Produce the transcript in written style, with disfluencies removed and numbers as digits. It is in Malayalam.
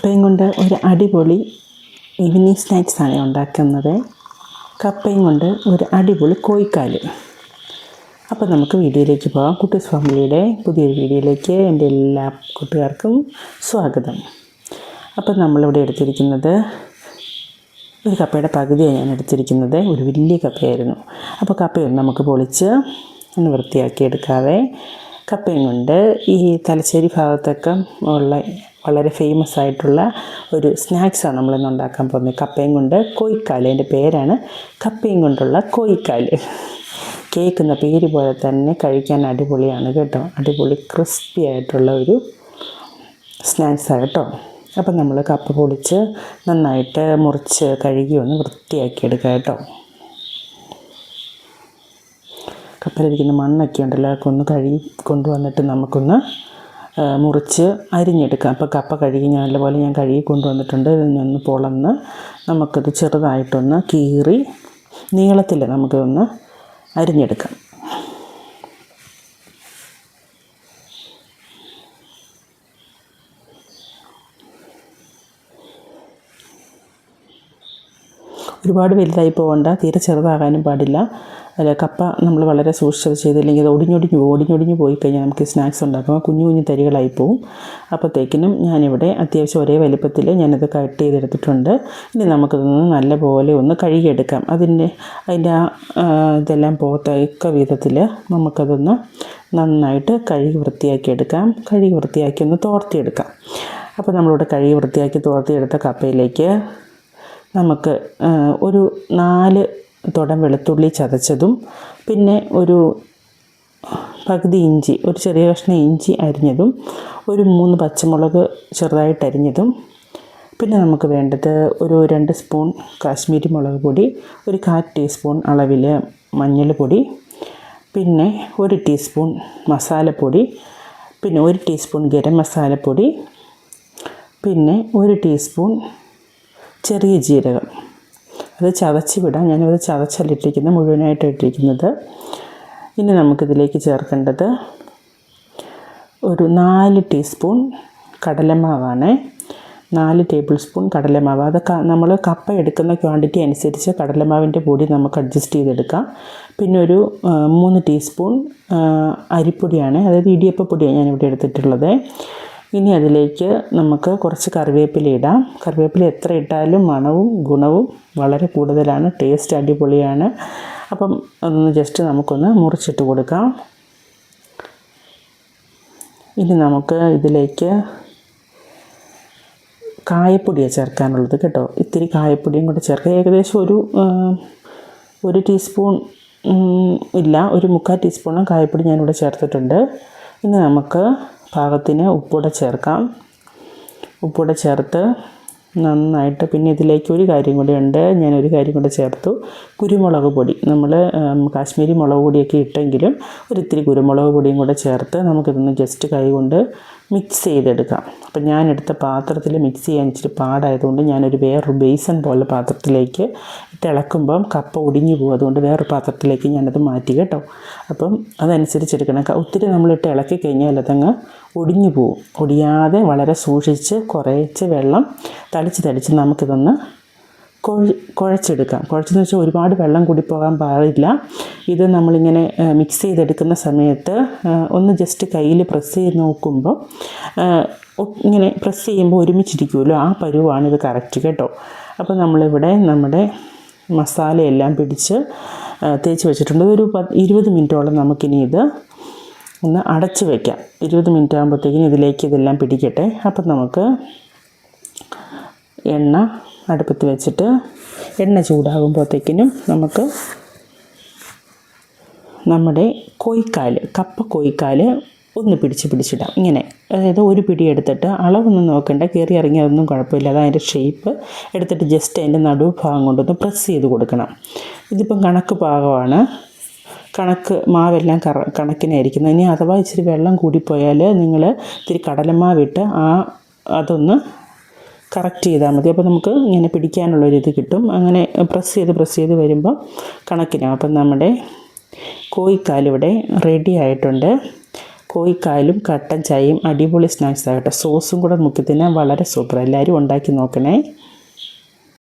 കപ്പയും കൊണ്ട് ഒരു അടിപൊളി ഈവനിങ് സ്നാക്സാണ് ഉണ്ടാക്കുന്നത്. കപ്പയും കൊണ്ട് ഒരു അടിപൊളി കോഴിക്കാല്. അപ്പോൾ നമുക്ക് വീഡിയോയിലേക്ക് പോകാം. കുട്ടീസ് ഫാമിലിയുടെ പുതിയൊരു വീഡിയോയിലേക്ക് എൻ്റെ എല്ലാ കൂട്ടുകാർക്കും സ്വാഗതം. അപ്പോൾ നമ്മളിവിടെ എടുത്തിരിക്കുന്നത് ഒരു കപ്പയുടെ പകുതിയാണ് ഞാൻ എടുത്തിരിക്കുന്നത്. ഒരു വലിയ കപ്പയായിരുന്നു. അപ്പോൾ കപ്പയൊന്ന് നമുക്ക് പൊളിച്ച് ഒന്ന് വൃത്തിയാക്കി എടുക്കാവേ. കപ്പയും കൊണ്ട് ഈ തലശ്ശേരി ഭാഗത്തൊക്കെ ഉള്ള വളരെ ഫേമസ് ആയിട്ടുള്ള ഒരു സ്നാക്സാണ് നമ്മളിന്ന് ഉണ്ടാക്കാൻ പോകുന്നത്. കപ്പയും കൊണ്ട് കോഴിക്കാല്. എൻ്റെ പേരാണ് കപ്പയും കൊണ്ടുള്ള കോഴിക്കാല്. കേൾക്കുന്ന പേര് പോലെ തന്നെ കഴിക്കാൻ അടിപൊളിയാണ് കേട്ടോ. അടിപൊളി ക്രിസ്പി ആയിട്ടുള്ള ഒരു സ്നാക്സാണ് കേട്ടോ. അപ്പം നമ്മൾ കപ്പ പൊളിച്ച് നന്നായിട്ട് മുറിച്ച് കഴുകി ഒന്ന് വൃത്തിയാക്കി എടുക്കുക കേട്ടോ. കപ്പയിലിരിക്കുന്ന മണ്ണൊക്കെ ഉണ്ടല്ലോ, അതൊക്കെ ഒന്ന് കഴുകി കൊണ്ടുവന്നിട്ട് നമുക്കൊന്ന് മുറിച്ച് അരിഞ്ഞെടുക്കാം. അപ്പോൾ കപ്പ കഴുകി നല്ലപോലെ ഞാൻ കഴുകി കൊണ്ടുവന്നിട്ടുണ്ട്. ഇതിനൊന്ന് പൊളന്ന് നമുക്കത് ചെറുതായിട്ടൊന്ന് കീറി നീളത്തിൽ നമുക്കൊന്ന് അരിഞ്ഞെടുക്കാം. ഒരുപാട് വലുതായി പോകണ്ട, തീരെ ചെറുതാകാനും പാടില്ല. അല്ല, കപ്പ നമ്മൾ വളരെ സൂക്ഷിച്ചത് ചെയ്തില്ലെങ്കിൽ അത് ഒടിഞ്ഞൊടിഞ്ഞ് പോയി കഴിഞ്ഞാൽ നമുക്ക് സ്നാക്സ് ഉണ്ടാക്കുമ്പോൾ കുഞ്ഞു കുഞ്ഞു തരികളായി പോവും. അപ്പോഴത്തേക്കിനും ഞാനിവിടെ അത്യാവശ്യം ഒരേ വലിപ്പത്തിൽ ഞാനത് കട്ട് ചെയ്തെടുത്തിട്ടുണ്ട്. ഇനി നമുക്കിതൊന്ന് നല്ലപോലെ ഒന്ന് കഴുകിയെടുക്കാം. അതിൻ്റെ ഇതെല്ലാം പോകത്തക്ക വിധത്തിൽ നമുക്കതൊന്ന് നന്നായിട്ട് കഴുകി വൃത്തിയാക്കിയെടുക്കാം. കഴുകി വൃത്തിയാക്കി ഒന്ന് തോർത്തിയെടുക്കാം. അപ്പോൾ നമ്മളിവിടെ കഴുകി വൃത്തിയാക്കി തോർത്തിയെടുത്ത കപ്പയിലേക്ക് നമുക്ക് ഒരു 4 തുടം വെളുത്തുള്ളി ചതച്ചതും, പിന്നെ ഒരു പകുതി ഇഞ്ചി, ഒരു ചെറിയ കഷ്ണം ഇഞ്ചി അരിഞ്ഞതും, ഒരു 3 പച്ചമുളക് ചെറുതായിട്ട് അരിഞ്ഞതും, പിന്നെ നമുക്ക് വേണ്ടത് ഒരു 2 സ്പൂൺ കാശ്മീരി മുളക് പൊടി, ഒരു 1/4 ടീസ്പൂൺ അളവിൽ മഞ്ഞൾപ്പൊടി, പിന്നെ 1 ടീസ്പൂൺ മസാലപ്പൊടി, പിന്നെ 1 ടീസ്പൂൺ ഗരം മസാലപ്പൊടി, പിന്നെ 1 ടീസ്പൂൺ ചെറിയ ജീരകം. അത് ചതച്ച് വിടാം. ഞാനത് ചതച്ചല്ല ഇട്ടിരിക്കുന്നത്, മുഴുവനായിട്ട് ഇട്ടിരിക്കുന്നത്. ഇനി നമുക്കിതിലേക്ക് ചേർക്കേണ്ടത് ഒരു 4 ടീസ്പൂൺ കടലമാവാണ്. 4 ടേബിൾ സ്പൂൺ കടലമാവ്. അത് നമ്മൾ കപ്പ എടുക്കുന്ന ക്വാണ്ടിറ്റി അനുസരിച്ച് കടലമാവിൻ്റെ പൊടി നമുക്ക് അഡ്ജസ്റ്റ് ചെയ്തെടുക്കാം. പിന്നെ ഒരു 3 ടീസ്പൂൺ അരിപ്പൊടിയാണ്, അതായത് ഇടിയപ്പപ്പൊടിയാണ് ഞാനിവിടെ എടുത്തിട്ടുള്ളത്. ഇനി അതിലേക്ക് നമുക്ക് കുറച്ച് കറിവേപ്പില ഇടാം. കറിവേപ്പില എത്ര ഇട്ടാലും മണവും ഗുണവും വളരെ കൂടുതലാണ്. ടേസ്റ്റ് അടിപൊളിയാണ്. അപ്പം അതൊന്ന് ജസ്റ്റ് നമുക്കൊന്ന് മുറിച്ചിട്ട് കൊടുക്കാം. ഇനി നമുക്ക് ഇതിലേക്ക് കായപ്പൊടിയാണ് ചേർക്കാനുള്ളത് കേട്ടോ. ഇത്തിരി കായപ്പൊടിയും കൂടെ ചേർക്കുക. ഏകദേശം ഒരു ടീസ്പൂൺ ഇല്ല, ഒരു 3/4 ടീസ്പൂണും കായപ്പൊടി ഞാനിവിടെ ചേർത്തിട്ടുണ്ട്. ഇനി നമുക്ക് പാകത്തിന് ഉപ്പൂടെ ചേർക്കാം. ഉപ്പൂടെ ചേർത്ത് നന്നായിട്ട്, പിന്നെ ഇതിലേക്ക് ഒരു കാര്യം കൂടി ഉണ്ട്, ഞാനൊരു കാര്യം കൂടെ ചേർത്തു. കുരുമുളക് പൊടി, നമ്മൾ കാശ്മീരി മുളക് പൊടിയൊക്കെ ഇട്ടെങ്കിലും ഒരിത്തിരി കുരുമുളക് പൊടിയും കൂടെ ചേർത്ത് നമുക്കിതൊന്ന് ജസ്റ്റ് കൈ കൊണ്ട് മിക്സ് ചെയ്തെടുക്കാം. അപ്പം ഞാനെടുത്ത പാത്രത്തിൽ മിക്സ് ചെയ്യാൻ ഇച്ചിരി പാടായതുകൊണ്ട് ഞാനൊരു വേറൊരു ബേസൺ പോലെ പാത്രത്തിലേക്ക് ഇളക്കുമ്പം കപ്പ ഒടിഞ്ഞു പോകും. അതുകൊണ്ട് വേറൊരു പാത്രത്തിലേക്ക് ഞാനത് മാറ്റി കേട്ടോ. അപ്പം അതനുസരിച്ചെടുക്കണം. ഒത്തിരി നമ്മളിട്ട് ഇളക്കി കഴിഞ്ഞാൽ അതങ്ങ് ഒടിഞ്ഞു പോകും. ഒടിയാതെ വളരെ സൂക്ഷിച്ച് കുറേശ്ശെ വെള്ളം തളിച്ച് നമുക്കിതൊന്ന് കുഴച്ചെടുക്കാം. കുഴച്ചെന്ന് വെച്ചാൽ ഒരുപാട് വെള്ളം കൂടി പോകാൻ പാടില്ല. ഇത് നമ്മളിങ്ങനെ മിക്സ് ചെയ്തെടുക്കുന്ന സമയത്ത് ഒന്ന് ജസ്റ്റ് കയ്യിൽ പ്രസ് ചെയ്ത് നോക്കുമ്പോൾ ഇങ്ങനെ പ്രസ് ചെയ്യുമ്പോൾ ഒരുമിച്ചിരിക്കുമല്ലോ, ആ പരുവാണ് ഇത് കറക്റ്റ് കേട്ടോ. അപ്പോൾ നമ്മളിവിടെ നമ്മുടെ മസാലയെല്ലാം പിടിച്ച് തേച്ച് വെച്ചിട്ടുണ്ട്. ഒരു 20 മിനിറ്റോളം നമുക്കിനി ഇത് ഒന്ന് അടച്ച് വയ്ക്കാം. 20 മിനിറ്റ് ആകുമ്പോഴത്തേക്കിനും ഇതിലേക്ക് ഇതെല്ലാം പിടിക്കട്ടെ. അപ്പം നമുക്ക് എണ്ണ അടുപ്പത്ത് വെച്ചിട്ട് എണ്ണ ചൂടാകുമ്പോഴത്തേക്കിനും നമുക്ക് നമ്മുടെ കപ്പ കോഴിക്കാല് ഒന്ന് പിടിച്ചിടാം. ഇങ്ങനെ, അതായത് ഒരു പിടി എടുത്തിട്ട് അളവൊന്നും നോക്കണ്ട, കയറി ഇറങ്ങി അതൊന്നും കുഴപ്പമില്ല. അതിൻ്റെ ഷേപ്പ് എടുത്തിട്ട് ജസ്റ്റ് അതിൻ്റെ നടുഭാഗം കൊണ്ടൊന്ന് പ്രസ് ചെയ്ത് കൊടുക്കണം. ഇതിപ്പം കണക്ക് പാകമാണ്. മാവെല്ലാം കണക്കിനായിരിക്കുന്നത്. ഇനി അഥവാ ഇച്ചിരി വെള്ളം കൂടിപ്പോയാൽ നിങ്ങൾ ഇത്തിരി കടലമാവിട്ട് അതൊന്ന് കറക്റ്റ് ചെയ്താൽ മതി. അപ്പോൾ നമുക്ക് ഇങ്ങനെ പിടിക്കാനുള്ളൊരിത് കിട്ടും. അങ്ങനെ പ്രസ് ചെയ്ത് വരുമ്പോൾ കണക്കിനാണ്. അപ്പം നമ്മുടെ കോഴിക്കാലിവിടെ റെഡി ആയിട്ടുണ്ട്. കോഴിക്കാലും കട്ടൻ ചായയും അടിപൊളി സ്നാക്സ് ആകട്ടെ. സോസും കൂടെ മുക്കി തിന്നാൻ വളരെ സൂപ്പർ. എല്ലാവരും ഉണ്ടാക്കി നോക്കണേ.